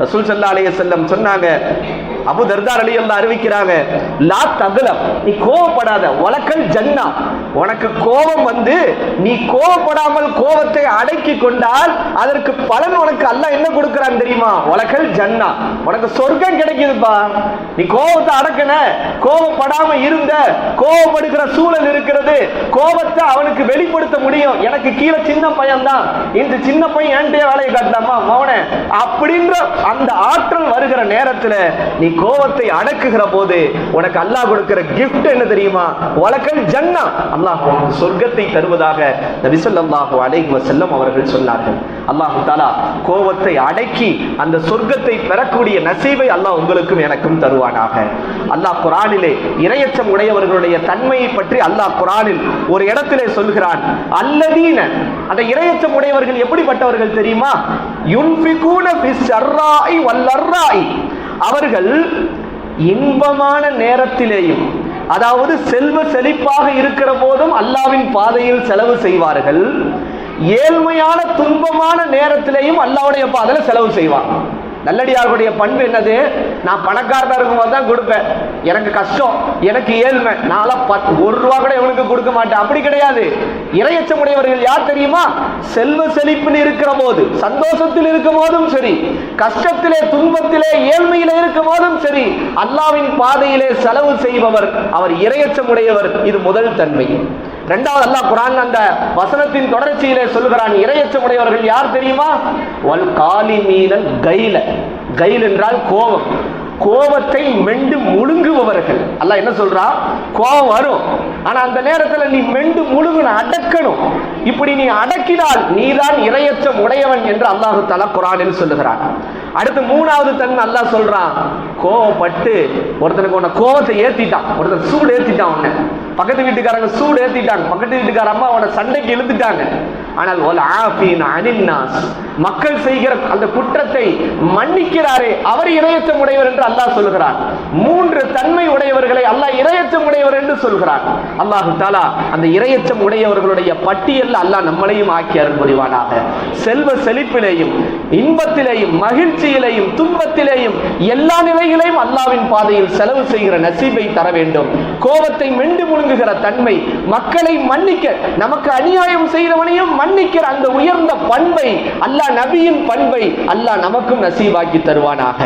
ரசூல் ஸல்லல்லாஹு அலைஹி வஸல்லம் சொன்னாங்க, அபூ தர்தா ரலியல்லாஹு அறிவிக்கிறாங்க, லா தக்லப், நீ கோபப்படாத, வலக்கல் ஜன்னா, உனக்கு கோபம் வந்து நீ கோபப்படாமல் கோபத்தை அடக்கி கொண்டால் அதற்கு பலன் உனக்கு அல்லாஹ் என்ன கொடுக்கிறான் தெரியுமா? வலக்கல் ஜன்னா, உனக்கு சொர்க்கம் கிடைக்குதுப்பா. நீ கோபத்தை அடக்கன, கோபப்படாம இருந்த, கோபப்படுகிற சூழல் இருக்கிறது, கோபத்தை அவனுக்கு வெளிப்படுத்த முடியும். எனக்கு கீழே சின்ன பையன் தான், இந்த சின்ன பையன் என்கிட்ட வேலையை காட்டலாமா மௌன அப்படின்ற அந்த ஆற்றல் வருகிற நேரத்தில் நீ கோபத்தை அடக்குகிற போது உனக்கு அல்லாஹ் கொடுக்கிற கிஃப்ட் என்ன தெரியுமா? வலக்கல் ஜன்னா, அல்லாஹ் உனக்கு சொர்க்கத்தை தருவதாக நபி ஸல்லல்லாஹு அலைஹி வஸல்லம் அவர்கள் சொன்னார்கள். அல்லாஹ் தஆலா கோபத்தை அடக்கி அந்த சொர்க்கத்தை பெறக்கூடிய நசீபை அல்லாஹ் உங்களுக்கும் எனக்கும் தருவானாக. அல்லாஹ் குர்ஆனிலே இறையச்சம் உடையவர்களுடைய தன்மையை பற்றி அல்லாஹ் குர்ஆனில் ஒரு இடத்திலே சொல்கிறான். அல்லதீன, அந்த இறையச்சம் உடையவர்கள் எப்படிப்பட்டவர்கள் தெரியுமா? யுன்ஃபிகூன ஃபிஸ் ஸர்ராஇ வல்லர்ராஇ, அவர்கள் இன்பமான நேரத்திலேயும், அதாவது செல்வ செழிப்பாக இருக்கிற போதும் அல்லாஹ்வின் பாதையில் செலவு செய்வார்கள், ஏழ்மையான துன்பமான நேரத்திலேயும் அல்லாஹ்வுடைய பாதையில் செலவு செய்வாங்க. நல்லடியார்களுடைய பண்பு என்னது? நான் பணக்காரதா இருக்கும்போது தான் கொடுப்பேன், எனக்கு கஷ்டம், எனக்கு ஏழ்மை, நான்லாம் 1 ரூபா கூட எவனுக்கு கொடுக்க மாட்டேன், அப்படி கிடையாது. இறையச்சமுடையவர்கள் யார் தெரியுமா? செல்வ செழிப்பில் இருக்கிற போது, சந்தோஷத்தில் இருக்கும் போதும் சரி, கஷ்டத்திலே துன்பத்திலே ஏழ்மையிலே இருக்கும் போதும் சரி, அல்லாஹ்வின் பாதையிலே செலவு செய்பவர் அவர் இறையச்சமுடையவர். இது முதல் தன்மை. இரண்டாவது, அல்லாஹ் குர்ஆன் அந்த வசனத்தின் தொடர்ச்சியிலே சொல்கிறான், இறையச்சமுடையவர்கள் யார் தெரியுமா? வல் காலிமீனல் கைல, கைல் என்றால் கோபம், கோபத்தை மெண்டு முழுங்குபவர்கள். அல்லாஹ் என்ன சொல்றான்? கோபம் வரும், ஆனா அந்த நேரத்தில் நீ மெண்டு முழுங்கணும், அடக்கணும். இப்படி நீ அடக்கினால் நீதான் இறையச்சம் உடையவன் என்று அல்லாஹ் தஆலா குர்ஆனில் சொல்லுகிறான். அடுத்து 3வது தன்மை அல்லாஹ் சொல்றான், கோபப்பட்டு ஒருத்தனுக்கு உன்னை கோபத்தை ஏத்திட்டான், ஒருத்தன் சூடு ஏத்திட்டான், உன்னை பக்கத்து வீட்டுக்காரங்க சூடு ஏத்திட்டாங்க, பக்கத்து வீட்டுக்கார அம்மா அவனை சண்டைக்கு இழுத்துட்டாங்க, ஆனால் வல் ஆஃபீன அனின் நாஸ், மக்கள் செய்கிற அந்த குற்றத்தை மன்னிக்கிறாரே அவர் இறையச்சம் உடையவர் என்று அல்லாஹ் சொல்கிறான். 3 தன்மை உடையவர்களை அல்லாஹ் இறையச்சம் உடையவர் என்று சொல்கிறான். அல்லாஹ் தஆலா அந்த இறையச்சம் உடையவர்களுடைய பட்டியல் அல்லாஹ் நம்மளையும் ஆக்கி அருள் புரிவானாக. செல்வ செழிப்பிலேயும் இன்பத்திலேயும் மகிழ்ச்சியிலேயும் துன்பத்திலேயும் எல்லா நிலைகளையும் அல்லாஹ்வின் பாதையில் செலவு செய்கிற நசீபை தர வேண்டும். கோபத்தை மெண்டு முழுங்குகிற தன்மை, மக்களை மன்னிக்க, நமக்கு அநியாயம் செய்கிறவனையும் மன்னிக்கிற அந்த உயர்ந்த பண்பை, அல்லாஹ் நபியின் பண்பை அல்லாஹ் நமக்கும் நசீபாக்கி தருவானாக.